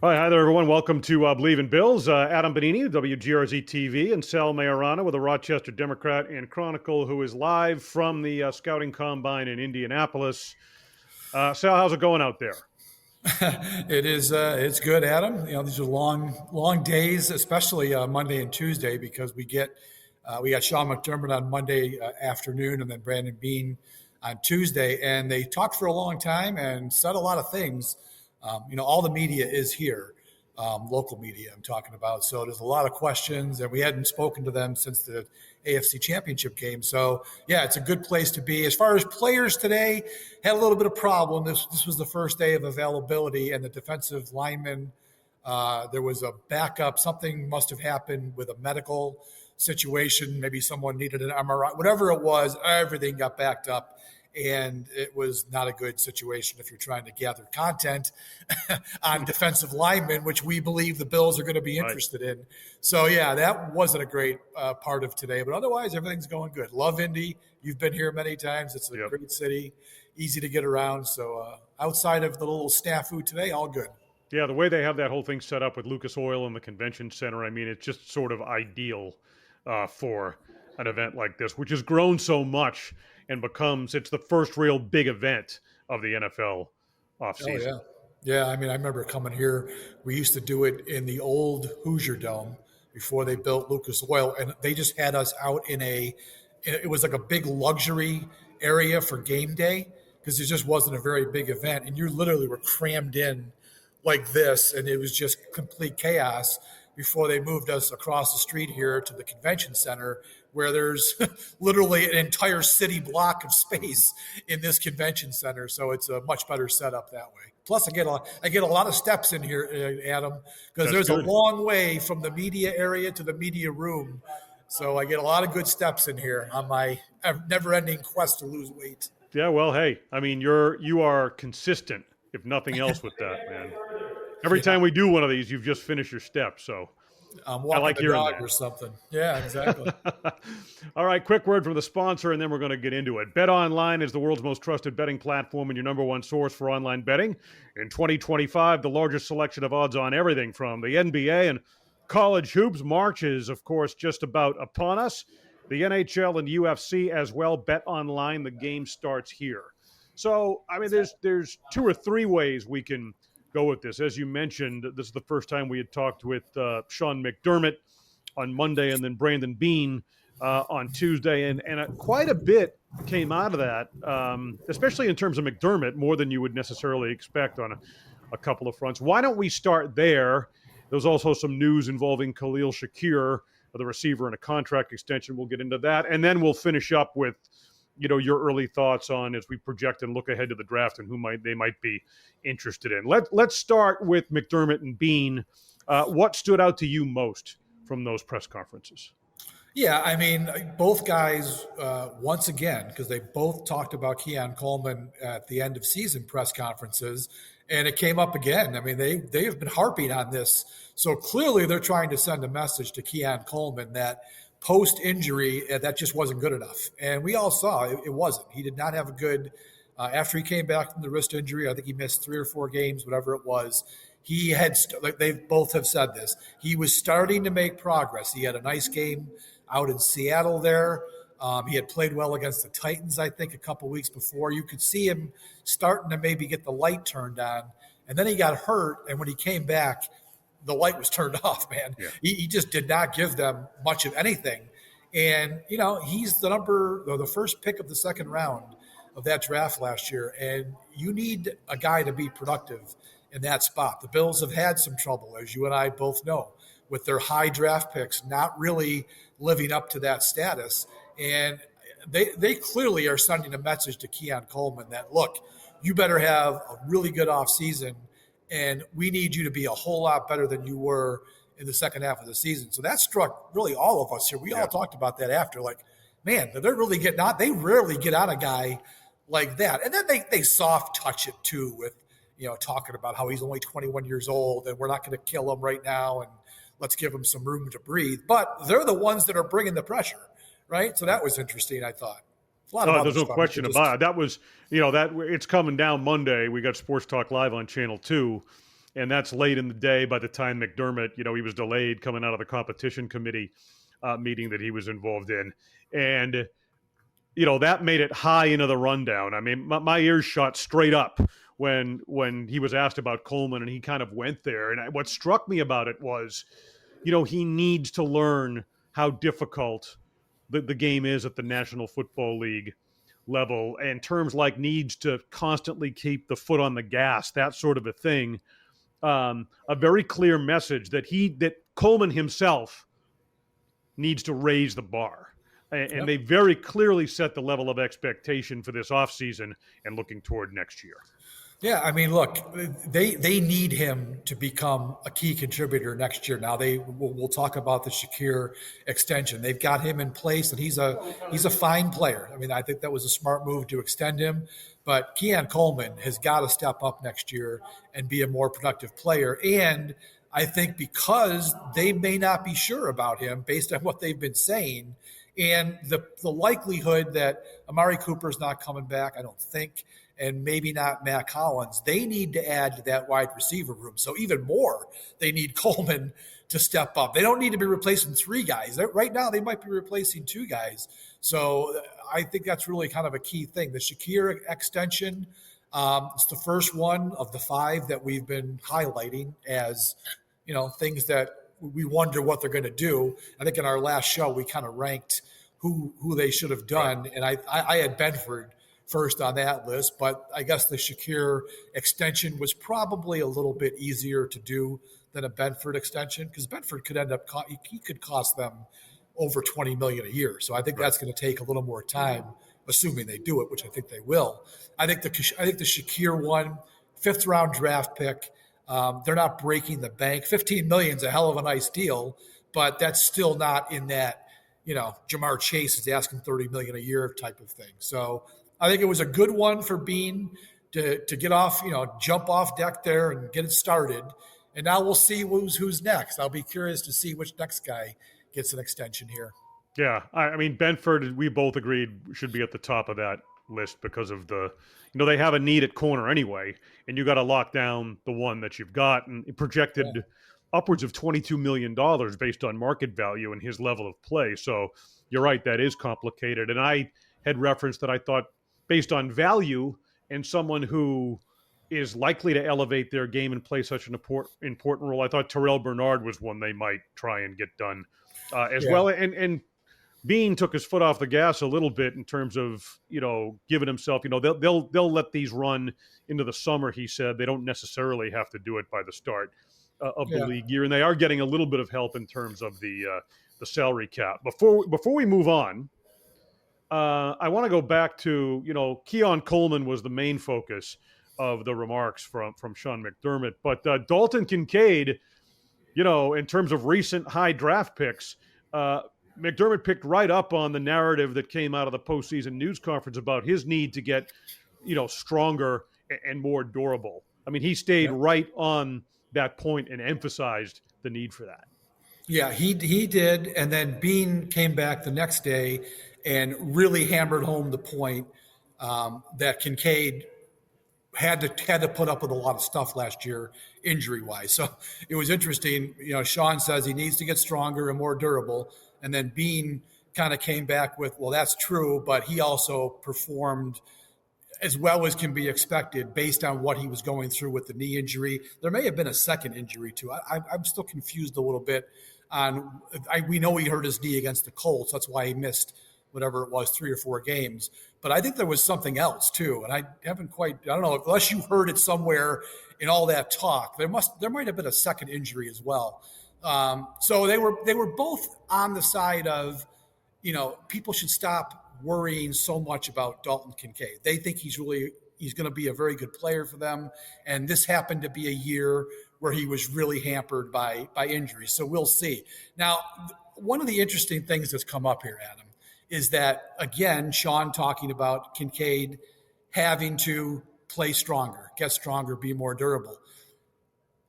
Hi there, everyone. Welcome to Believe in Bills. Adam Benigni, WGRZ TV, and Sal Maiorana with the Rochester Democrat and Chronicle, who is live from the Scouting Combine in Indianapolis. Sal, how's it going out there? It is. It's good, Adam. These are long days, especially Monday and Tuesday, because we got Sean McDermott on Monday afternoon, and then Brandon Beane on Tuesday, and they talked for a long time and said a lot of things. All the media is here, local media. I'm talking about. So there's a lot of questions, and we hadn't spoken to them since the AFC Championship game. So yeah, it's a good place to be. As far as players today, had a little bit of problem. This was the first day of availability, and the defensive lineman. There was a backup. Something must have happened with a medical situation. Maybe someone needed an MRI. Whatever it was, everything got backed up. And it was not a good situation if you're trying to gather content on defensive linemen, which we believe the Bills are going to be interested in. So, yeah, that wasn't a great part of today. But otherwise, everything's going good. Love Indy. You've been here many times. It's a great city, easy to get around. So outside of the little snafu today, all good. Yeah, the way they have that whole thing set up with Lucas Oil and the convention center, I mean, it's just sort of ideal for an event like this, which has grown so much and it's the first real big event of the NFL offseason. Oh, yeah. I mean, I remember coming here. We used to do it in the old Hoosier Dome before they built Lucas Oil, and they just had us out it was like a big luxury area for game day because it just wasn't a very big event. And you literally were crammed in like this, and it was just complete chaos before they moved us across the street here to the convention center where there's literally an entire city block of space in this convention center. So it's a much better setup that way. Plus, I get a lot of steps in here, Adam, because there's a long way from the media area to the media room. So I get a lot of good steps in here on my never-ending quest to lose weight. Yeah, well, hey, I mean, you are consistent, if nothing else, with that, man. Every time we do one of these, you've just finished your step. So I'm walking I like the hearing dog that. or something. Yeah, exactly. All right, quick word from the sponsor, and then we're going to get into it. Bet Online is the world's most trusted betting platform and your number one source for online betting. In 2025, the largest selection of odds on everything from the NBA and college hoops. March is, of course, just about upon us. The NHL and UFC as well. Bet Online, the game starts here. So, I mean, there's two or three ways we can go with this. As you mentioned, this is the first time we had talked with Sean McDermott on Monday and then Brandon Beane on Tuesday. And quite a bit came out of that, especially in terms of McDermott, more than you would necessarily expect on a couple of fronts. Why don't we start there? There's also some news involving Khalil Shakir, the receiver, and a contract extension. We'll get into that. And then we'll finish up with your early thoughts on as we project and look ahead to the draft and they might be interested in. Let's start with McDermott and Beane. What stood out to you most from those press conferences? Yeah, I mean, both guys, once again, because they both talked about Keon Coleman at the end of season press conferences, and it came up again. I mean, they have been harping on this. So clearly they're trying to send a message to Keon Coleman that post-injury, that just wasn't good enough. And we all saw it wasn't. He did not have a good after he came back from the wrist injury. I think he missed 3 or 4 games, whatever it was. He had they both have said this. He was starting to make progress. He had a nice game out in Seattle there. He had played well against the Titans, I think, a couple weeks before. You could see him starting to maybe get the light turned on. And then he got hurt, and when he came back, the light was turned off, man. Yeah. He just did not give them much of anything. And, he's the first pick of the second round of that draft last year. And you need a guy to be productive in that spot. The Bills have had some trouble, as you and I both know, with their high draft picks not really living up to that status. And they clearly are sending a message to Keon Coleman that, look, you better have a really good offseason, and we need you to be a whole lot better than you were in the second half of the season. So that struck really all of us here. We all talked about that after, like, man, they're really getting out. They rarely get out a guy like that. And then they soft touch it too with, talking about how he's only 21 years old and we're not going to kill him right now and let's give him some room to breathe. But they're the ones that are bringing the pressure, right? So that was interesting, I thought. There's no question about it. That was, that it's coming down Monday. We got Sports Talk Live on Channel 2. and that's late in the day by the time McDermott, he was delayed coming out of the competition committee meeting that he was involved in. And, that made it high into the rundown. I mean, my ears shot straight up when he was asked about Coleman, and he kind of went there. And what struck me about it was, he needs to learn how difficult the game is at the National Football League level, and terms like needs to constantly keep the foot on the gas, that sort of a thing. A very clear message that Coleman himself needs to raise the bar. And they very clearly set the level of expectation for this offseason and looking toward next year. Yeah, I mean, look, they need him to become a key contributor next year. Now we'll talk about the Shakir extension. They've got him in place, and he's a fine player. I mean, I think that was a smart move to extend him. But Keon Coleman has got to step up next year and be a more productive player. And I think because they may not be sure about him based on what they've been saying, and the likelihood that Amari Cooper's not coming back, I don't think, and maybe not Matt Collins, they need to add to that wide receiver room. So even more, they need Coleman to step up. They don't need to be replacing 3 guys. Right now, they might be replacing 2 guys. So I think that's really kind of a key thing. The Shakir extension, it's the first one of the 5 that we've been highlighting as, things that we wonder what they're going to do. I think in our last show, we kind of ranked who they should have done. And I had Benford first on that list, but I guess the Shakir extension was probably a little bit easier to do than a Benford extension, because Benford could end up he could cost them over $20 million a year. So I think that's going to take a little more time, assuming they do it, which I think they will. I think the Shakir one, 5th round draft pick. They're not breaking the bank. $15 million is a hell of a nice deal, but that's still not in that, Jamar Chase is asking $30 million a year type of thing. So I think it was a good one for Beane to get off, jump off deck there and get it started. And now we'll see who's next. I'll be curious to see which next guy gets an extension here. Yeah, I mean, Benford, we both agreed should be at the top of that list because of they have a need at corner anyway, and you got to lock down the one that you've got, and it projected upwards of $22 million based on market value and his level of play. So you're right, that is complicated. And I had referenced that I thought, based on value and someone who is likely to elevate their game and play such an important role, I thought Terrell Bernard was one they might try and get done as well. And Beane took his foot off the gas a little bit in terms of, giving himself, they'll let these run into the summer, he said. They don't necessarily have to do it by the start of the league year. And they are getting a little bit of help in terms of the salary cap. Before we move on, I want to go back to, Keon Coleman was the main focus of the remarks from Sean McDermott. But Dalton Kincaid, in terms of recent high draft picks, McDermott picked right up on the narrative that came out of the postseason news conference about his need to get, stronger and more durable. I mean, he stayed right on that point and emphasized the need for that. Yeah, he did. And then Beane came back the next day and really hammered home the point that Kincaid had to put up with a lot of stuff last year, injury-wise. So it was interesting. Sean says he needs to get stronger and more durable. And then Beane kind of came back with, well, that's true, but he also performed as well as can be expected based on what he was going through with the knee injury. There may have been a second injury, too. I'm still confused a little bit on we know he hurt his knee against the Colts. That's why he missed whatever it was, 3 or 4 games. But I think there was something else, too. And I don't know, unless you heard it somewhere in all that talk, there might have been a second injury as well. So they were both on the side of, people should stop worrying so much about Dalton Kincaid. They think he's going to be a very good player for them. And this happened to be a year where he was really hampered by injuries. So we'll see. Now, one of the interesting things that's come up here, Adam, is that, again, Sean talking about Kincaid having to play stronger, get stronger, be more durable.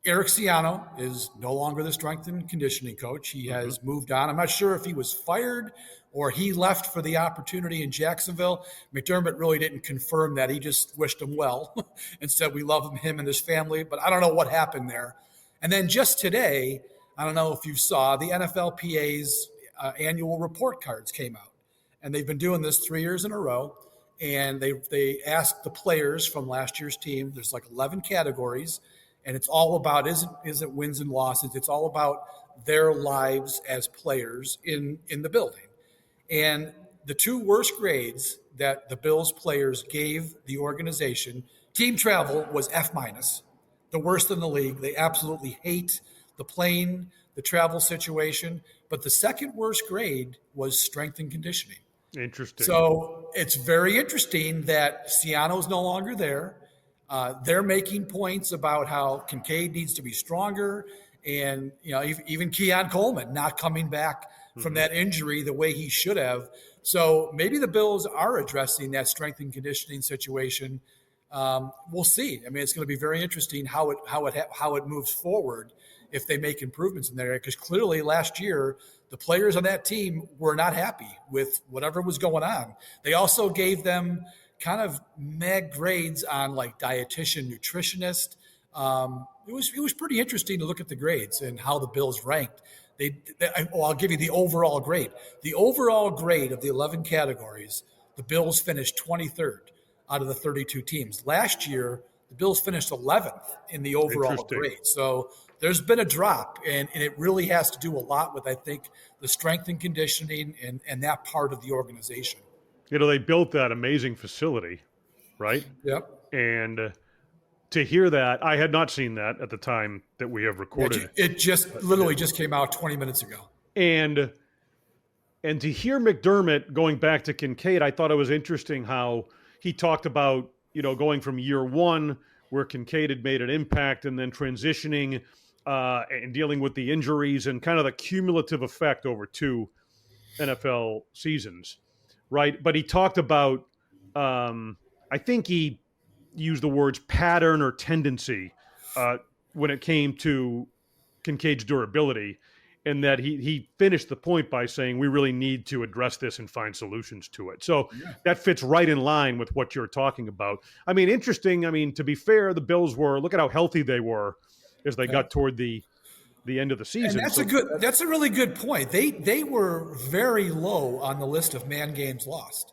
Eric Ciano is no longer the strength and conditioning coach. He has moved on. I'm not sure if he was fired or he left for the opportunity in Jacksonville. McDermott really didn't confirm that. He just wished him well and said, we love him and his family, but I don't know what happened there. And then just today, I don't know if you saw, the NFLPA's annual report cards came out. And they've been doing this 3 years in a row. And they asked the players from last year's team, there's like 11 categories, and it's all about, isn't wins and losses. It's all about their lives as players in the building. And the two worst grades that the Bills players gave the organization, team travel was F-, the worst in the league. They absolutely hate the plane, the travel situation. But the second worst grade was strength and conditioning. Interesting. So it's very interesting that Ciano's no longer there. They're making points about how Kincaid needs to be stronger, and even Keon Coleman not coming back from that injury the way he should have. So maybe the Bills are addressing that strength and conditioning situation. We'll see. I mean, it's going to be very interesting how it moves forward if they make improvements in there, because clearly last year the players on that team were not happy with whatever was going on. They also gave them kind of meh grades on like dietitian, nutritionist. It was pretty interesting to look at the grades and how the Bills ranked. I'll give you the overall grade. The overall grade of the 11 categories, the Bills finished 23rd out of the 32 teams. Last year, the Bills finished 11th in the overall grade. So there's been a drop, and it really has to do a lot with, I think, the strength and conditioning and that part of the organization. They built that amazing facility, right? Yep. And to hear that, I had not seen that at the time that we have recorded. It just literally just came out 20 minutes ago. And to hear McDermott going back to Kincaid, I thought it was interesting how he talked about, going from year one where Kincaid had made an impact and then transitioning and dealing with the injuries and kind of the cumulative effect over 2 NFL seasons, right? But he talked about, I think he used the words pattern or tendency when it came to Kincaid's durability, and that he finished the point by saying we really need to address this and find solutions to it. So that fits right in line with what you're talking about. I mean, interesting. I mean, to be fair, the Bills look at how healthy they were as they got toward the end of the season. And that's a really good point. They were very low on the list of man games lost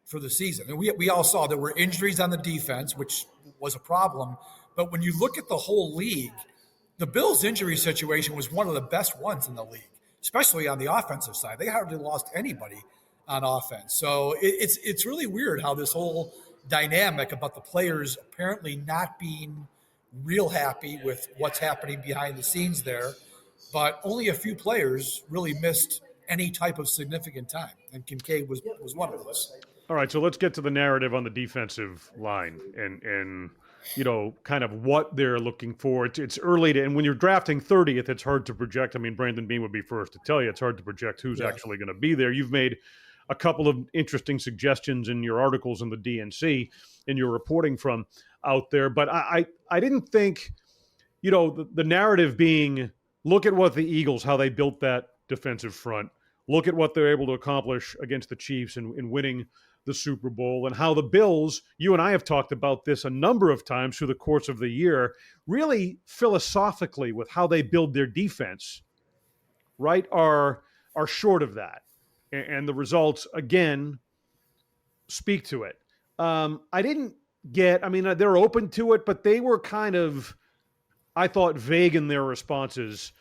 for the season. And we all saw there were injuries on the defense, which was a problem. But when you look at the whole league, the Bills' injury situation was one of the best ones in the league, especially on the offensive side. They hardly lost anybody on offense. So it's really weird how this whole dynamic about the players apparently not being real happy with what's happening behind the scenes there, but only a few players really missed any type of significant time, and Kincaid was one of those. All right, so let's get to the narrative on the defensive line and kind of what they're looking for. It's early and when you're drafting 30th, it's hard to project. I mean, Brandon Beane would be first to tell you it's hard to project who's actually going to be there. You've made a couple of interesting suggestions in your articles in the DNC and your reporting from out there, but I didn't think, the narrative being, look at what the Eagles, how they built that defensive front, look at what they're able to accomplish against the Chiefs in winning the Super Bowl, and how the Bills, you and I have talked about this a number of times through the course of the year, really philosophically with how they build their defense, right, are short of that. And the results, again, speak to it. I didn't get, they're open to it, but they were kind of, I thought, vague in their responses.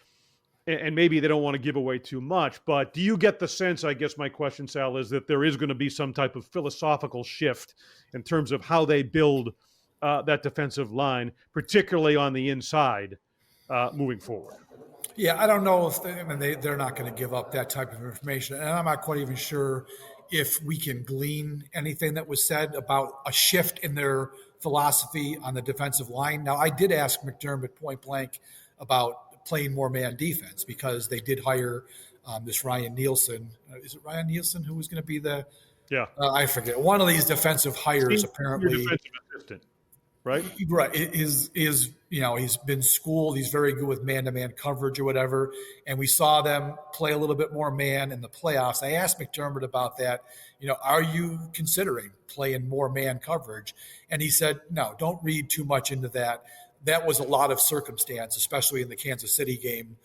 And maybe they don't want to give away too much, but do you get the sense, I guess my question, Sal, is that there is going to be some type of philosophical shift in terms of how they build that defensive line, particularly on the inside, moving forward? Yeah, I don't know if they're not going to give up that type of information. And I'm not quite even sure if we can glean anything that was said about a shift in their philosophy on the defensive line. Now, I did ask McDermott point blank about playing more man defense because they did hire this Ryan Nielsen. Is it Ryan Nielsen who was going to be the? Yeah, I forget, one of these defensive hires apparently. Defensive assistant. right? Right. He's been schooled. He's very good with man-to-man coverage or whatever. And we saw them play a little bit more man in the playoffs. I asked McDermott about that. Are you considering playing more man coverage? And he said, no, don't read too much into that. That was a lot of circumstance, especially in the Kansas City game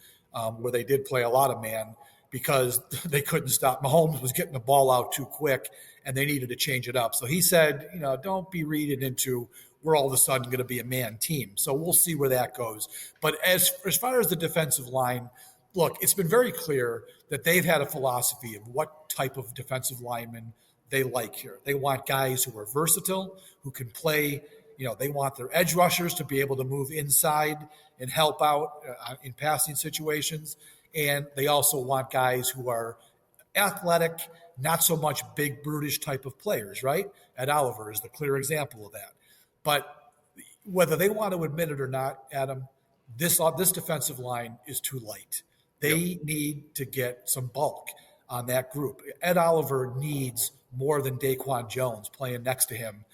where they did play a lot of man because they couldn't stop. Mahomes was getting the ball out too quick and they needed to change it up. So he said, don't be reading into we're all of a sudden going to be a man team. So we'll see where that goes. But as far as the defensive line, look, it's been very clear that they've had a philosophy of what type of defensive lineman they like here. They want guys who are versatile, who can play. They want their edge rushers to be able to move inside and help out in passing situations. And they also want guys who are athletic, not so much big, brutish type of players, right? Ed Oliver is the clear example of that. But whether they want to admit it or not, Adam, this defensive line is too light. They need to get some bulk on that group. Ed Oliver needs more than Daquan Jones playing next to him.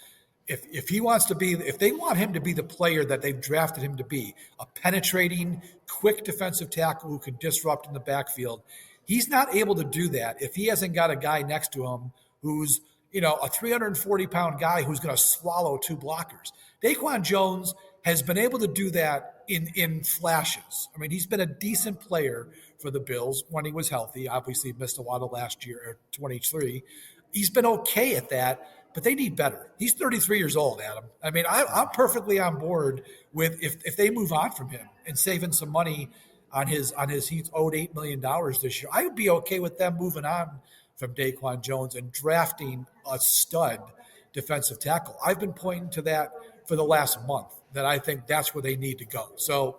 If they want him to be the player that they've drafted him to be, a penetrating, quick defensive tackle who can disrupt in the backfield, he's not able to do that if he hasn't got a guy next to him who's a 340-pound guy who's going to swallow two blockers. Daquan Jones has been able to do that in flashes. I mean, he's been a decent player for the Bills when he was healthy. Obviously, missed a lot of last year, or 23. He's been okay at that, but they need better. He's 33 years old, Adam. I mean, I'm perfectly on board with if they move on from him and saving some money on his he's owed $8 million this year. I would be okay with them moving on from Daquan Jones and drafting a stud defensive tackle. I've been pointing to that for the last month, that I think that's where they need to go. So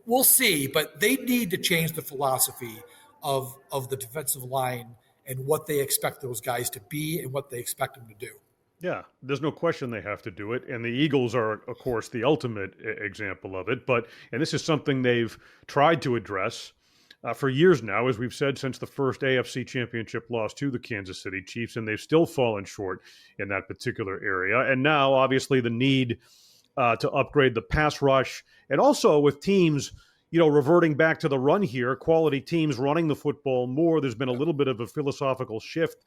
we'll see, but they need to change the philosophy of the defensive line and what they expect those guys to be and what they expect them to do. Yeah, there's no question they have to do it. And the Eagles are, of course, the ultimate example of it. And this is something they've tried to address for years now, as we've said, since the first AFC Championship loss to the Kansas City Chiefs, and they've still fallen short in that particular area. And now, obviously, the need to upgrade the pass rush, and also with teams, reverting back to the run here, quality teams running the football more. There's been a little bit of a philosophical shift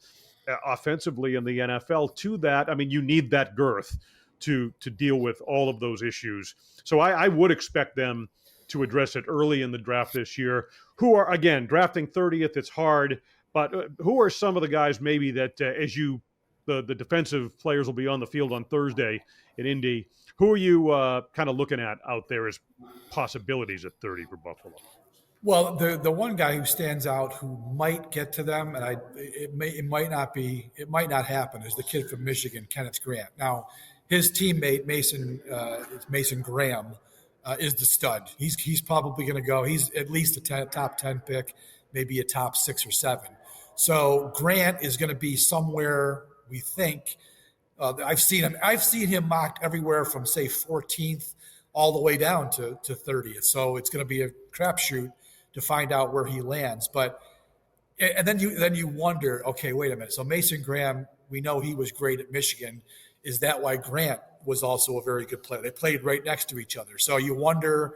offensively in the NFL to that. I mean, you need that girth to deal with all of those issues. So I would expect them to address it early in the draft this year. Who are, again, drafting 30th, it's hard, but who are some of the guys maybe that the defensive players will be on the field on Thursday in Indy? Who are you kind of looking at out there as possibilities at 30 for Buffalo? Well, the one guy who stands out who might get to them, and it might not happen, is the kid from Michigan, Kenneth Grant. Now, his teammate Mason Graham is the stud. He's probably going to go. He's at least a top 10 pick, maybe a top 6 or 7. So Grant is going to be somewhere, we think. I've seen him mocked everywhere from, say, 14th all the way down to 30th. So it's going to be a crapshoot to find out where he lands. And then you wonder, okay, wait a minute. So Mason Graham, we know he was great at Michigan. Is that why Grant was also a very good player? They played right next to each other. So you wonder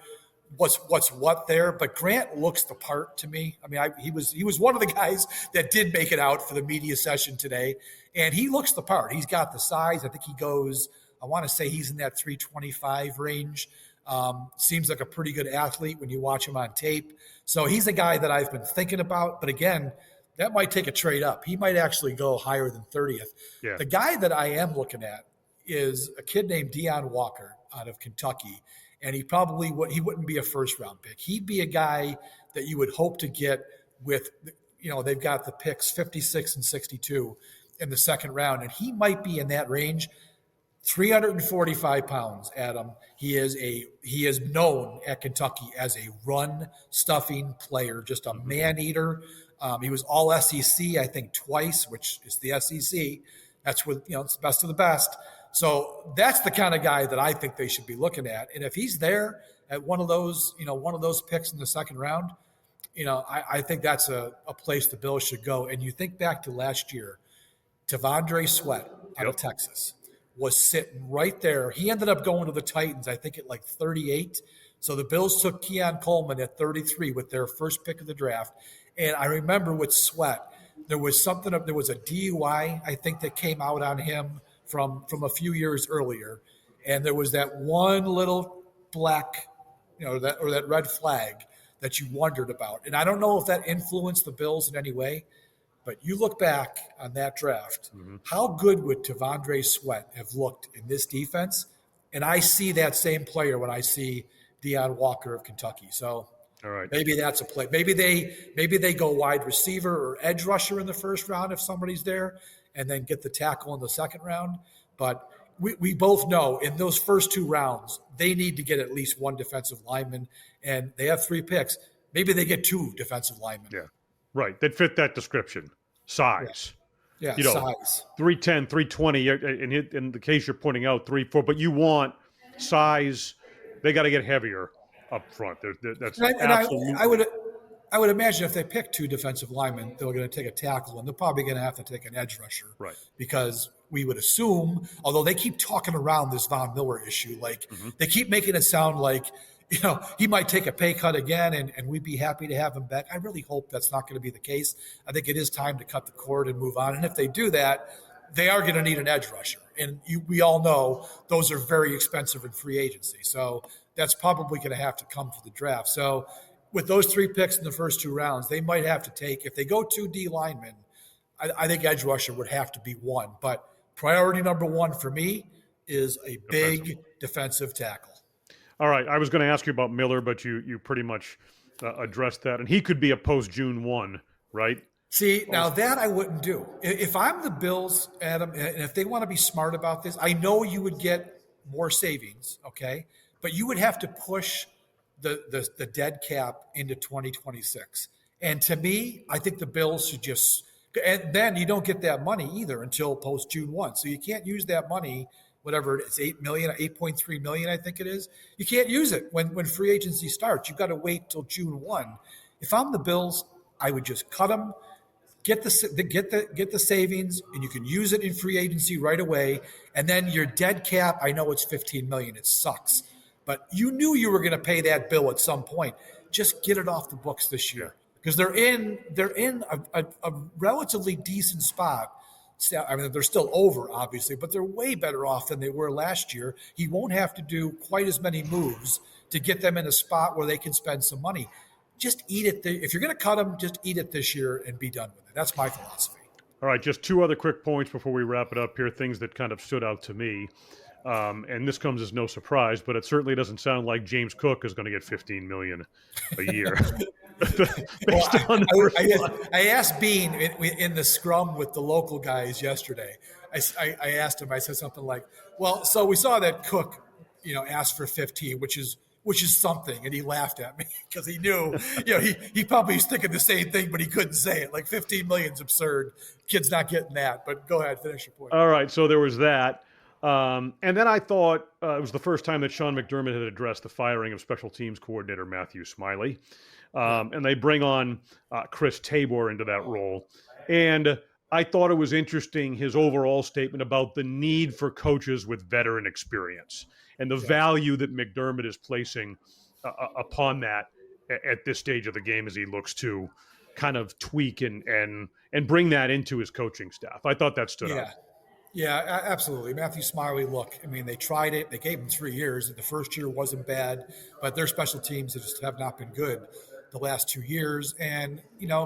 what's what there. But Grant looks the part to me. I mean, he was one of the guys that did make it out for the media session today, and he looks the part. He's got the size. I think he goes, I want to say he's in that 325 range. Seems like a pretty good athlete when you watch him on tape. So he's a guy that I've been thinking about. But again, that might take a trade up. He might actually go higher than 30th. Yeah. The guy that I am looking at is a kid named Deion Walker out of Kentucky. And he wouldn't be a first-round pick. He'd be a guy that you would hope to get with, they've got the picks 56 and 62 in the second round. And he might be in that range. 345 pounds, Adam. He is known at Kentucky as a run-stuffing player, just a man-eater. He was all SEC, I think, twice, which is the SEC. That's what, it's the best of the best. So that's the kind of guy that I think they should be looking at. And if he's there at one of those picks in the second round, I think that's a place the Bills should go. And you think back to last year, Tavondre Sweat out of Texas. was sitting right there. He ended up going to the Titans, I think, at like 38. So the Bills took Keon Coleman at 33 with their first pick of the draft. And I remember with Sweat, there was there was a DUI, I think, that came out on him from a few years earlier. And there was that one little black, that red flag that you wondered about. And I don't know if that influenced the Bills in any way, but you look back on that draft, how good would Tavondre Sweat have looked in this defense? And I see that same player when I see Deion Walker of Kentucky. So all right, maybe that's a play. Maybe they go wide receiver or edge rusher in the first round if somebody's there, and then get the tackle in the second round. But we both know in those first two rounds, they need to get at least one defensive lineman, and they have 3 picks. Maybe they get 2 defensive linemen. Yeah, right. That fit that description. Size. Yeah, size. 310, 320. In the case you're pointing out, 3'4", but you want size. They got to get heavier up front. That's absolutely. I would imagine if they pick 2 defensive linemen, they're going to take a tackle, and they're probably going to have to take an edge rusher. Right. Because we would assume, although they keep talking around this Von Miller issue, like they keep making it sound like, he might take a pay cut again and we'd be happy to have him back. I really hope that's not going to be the case. I think it is time to cut the cord and move on. And if they do that, they are going to need an edge rusher. And we all know those are very expensive in free agency. So that's probably going to have to come for the draft. So with those 3 picks in the first 2 rounds, they might have to take, if they go 2 D linemen, I think edge rusher would have to be 1. But priority number 1 for me is a big defensive tackle. All right. I was going to ask you about Miller, but you pretty much addressed that. And he could be a post-June 1, right? See, now that I wouldn't do. If I'm the Bills, Adam, and if they want to be smart about this, I know you would get more savings, okay? But you would have to push the dead cap into 2026. And to me, I think the Bills should just – and then you don't get that money either until post-June 1. So you can't use that money – whatever it is, $8.3 million, I think it is. You can't use it when free agency starts. You've got to wait till June 1. If I'm the Bills, I would just cut them, get the savings, and you can use it in free agency right away. And then your dead cap, I know it's $15 million. It sucks, but you knew you were going to pay that bill at some point. Just get it off the books this year because they're in a relatively decent spot. I mean, they're still over, obviously, but they're way better off than they were last year. He won't have to do quite as many moves to get them in a spot where they can spend some money. Just eat it. If you're going to cut them, just eat it this year and be done with it. That's my philosophy. All right, just 2 other quick points before we wrap it up here, things that kind of stood out to me. And this comes as no surprise, but it certainly doesn't sound like James Cook is going to get $15 million a year. I asked Beane in the scrum with the local guys yesterday. I asked him. I said something like, "Well, so we saw that Cook, asked for 15, which is something," and he laughed at me because he knew, he probably was thinking the same thing, but he couldn't say it. Like 15 million's absurd. Kid's not getting that. But go ahead, finish your point. All right, so there was that. And then I thought it was the first time that Sean McDermott had addressed the firing of special teams coordinator Matthew Smiley. And they bring on Chris Tabor into that role. And I thought it was interesting, his overall statement about the need for coaches with veteran experience and the value that McDermott is placing upon that at this stage of the game as he looks to kind of tweak and bring that into his coaching staff. I thought that stood out. Yeah, absolutely. Matthew Smiley, look, I mean, they tried it. They gave him 3 years. The first year wasn't bad, but their special teams just have not been good the last 2 years. And,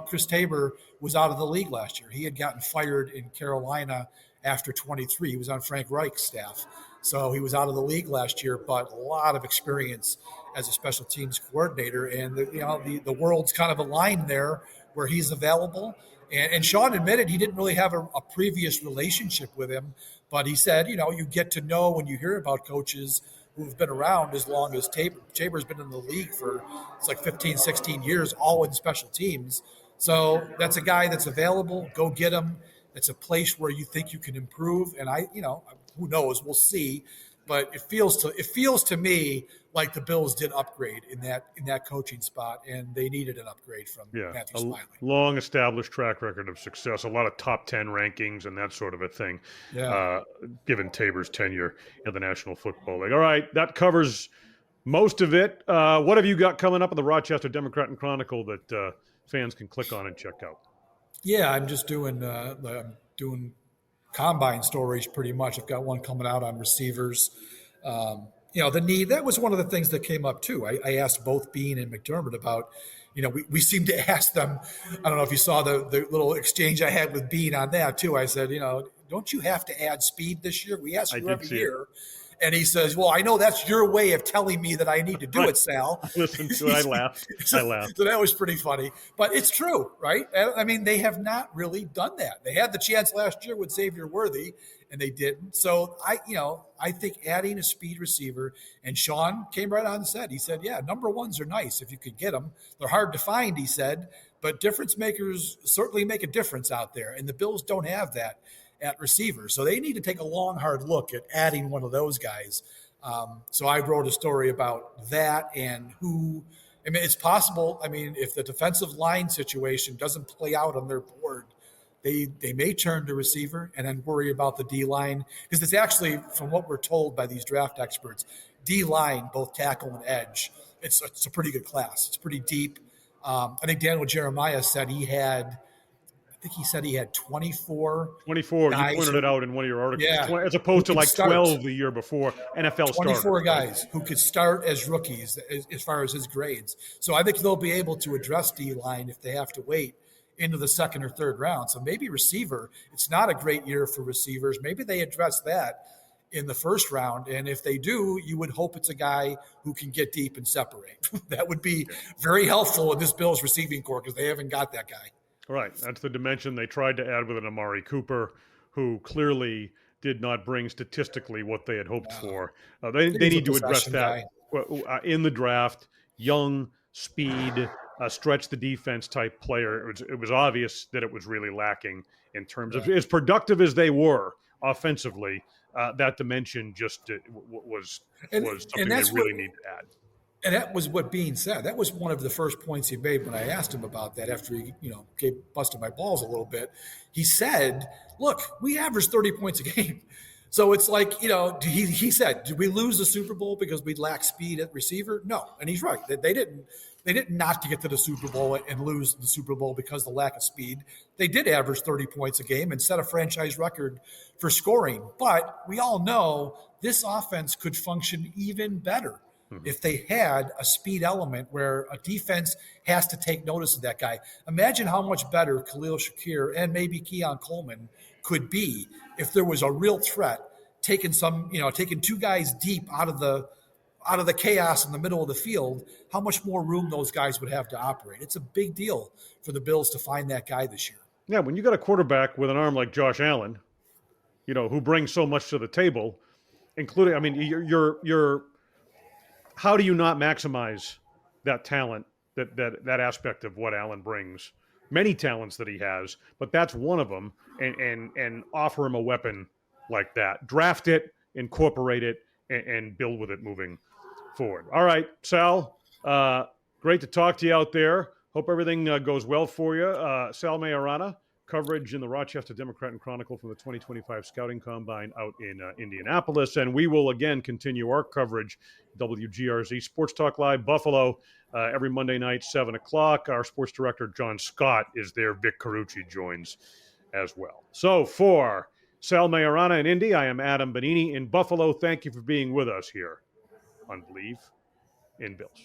Chris Tabor was out of the league last year. He had gotten fired in Carolina after 23. He was on Frank Reich's staff. So he was out of the league last year, but a lot of experience as a special teams coordinator. And, the world's kind of aligned there where he's available. And Sean admitted he didn't really have a previous relationship with him, but he said, you get to know when you hear about coaches who've been around as long as Tabor. Tabor's been in the league for, it's like 15, 16 years, all in special teams. So that's a guy that's available. Go get him. It's a place where you think you can improve. And who knows? We'll see. but it feels to me like the Bills did upgrade in that coaching spot, and they needed an upgrade from Matthew Smiley. Long established track record of success, a lot of top 10 rankings and that sort of a thing, given Tabor's tenure in the National Football League. All right, that covers most of it. What have you got coming up in the Rochester Democrat and Chronicle that fans can click on and check out? Yeah, I'm just doing combine stories pretty much. I've got one coming out on receivers. The need, that was one of the things that came up too. I asked both Beane and McDermott about, we seem to ask them, I don't know if you saw the little exchange I had with Beane on that too. I said, don't you have to add speed this year? We ask you every year. And he says, well, I know that's your way of telling me that I need to do it, Sal. Listen to it. I laughed. So that was pretty funny. But it's true, right? I mean, they have not really done that. They had the chance last year with Xavier Worthy, and they didn't. So, I think adding a speed receiver, and Sean came right on and said, he said, yeah, number ones are nice if you could get them. They're hard to find, he said, but difference makers certainly make a difference out there, and the Bills don't have that at receiver. So they need to take a long, hard look at adding one of those guys. So I wrote a story about that and it's possible. I mean, if the defensive line situation doesn't play out on their board, they may turn to receiver and then worry about the D-line. Because it's actually, from what we're told by these draft experts, D-line, both tackle and edge, it's a pretty good class. It's pretty deep. I think Daniel Jeremiah said he had 24. 24. You pointed it out in one of your articles. Yeah. As opposed to like 12 the year before. NFL 24 guys who could start as rookies as far as his grades. So I think they'll be able to address D-line if they have to wait into the second or third round. So maybe receiver, it's not a great year for receivers. Maybe they address that in the first round. And if they do, you would hope it's a guy who can get deep and separate. That would be very helpful in this Bills receiving corps because they haven't got that guy. Right. That's the dimension they tried to add with an Amari Cooper, who clearly did not bring statistically what they had hoped for. They need to address that in the draft. Young, speed, stretch the defense type player. It was obvious that it was really lacking in terms of as productive as they were offensively. That dimension just was something they really need to add. And that was what Beane said. That was one of the first points he made when I asked him about that after he, busted my balls a little bit. He said, look, we average 30 points a game. So it's like, he said, did we lose the Super Bowl because we lack speed at receiver? No. And he's right. They didn't not to get to the Super Bowl and lose the Super Bowl because of the lack of speed. They did average 30 points a game and set a franchise record for scoring. But we all know this offense could function even better if they had a speed element where a defense has to take notice of that guy. Imagine how much better Khalil Shakir and maybe Keon Coleman could be if there was a real threat, taking two guys deep out of the chaos in the middle of the field, how much more room those guys would have to operate. It's a big deal for the Bills to find that guy this year. Yeah, when you got a quarterback with an arm like Josh Allen, who brings so much to the table, including, you're how do you not maximize that talent, that aspect of what Allen brings? Many talents that he has, but that's one of them, and offer him a weapon like that. Draft it, incorporate it, and build with it moving forward. All right, Sal, great to talk to you out there. Hope everything goes well for you. Sal Maiorana, coverage in the Rochester Democrat and Chronicle from the 2025 Scouting Combine out in Indianapolis. And we will again continue our coverage, WGRZ Sports Talk Live, Buffalo, every Monday night, 7 o'clock. Our sports director, John Scott, is there. Vic Carucci joins as well. So for Sal Maiorana in Indy, I am Adam Benigni in Buffalo. Thank you for being with us here on Believe in Bills.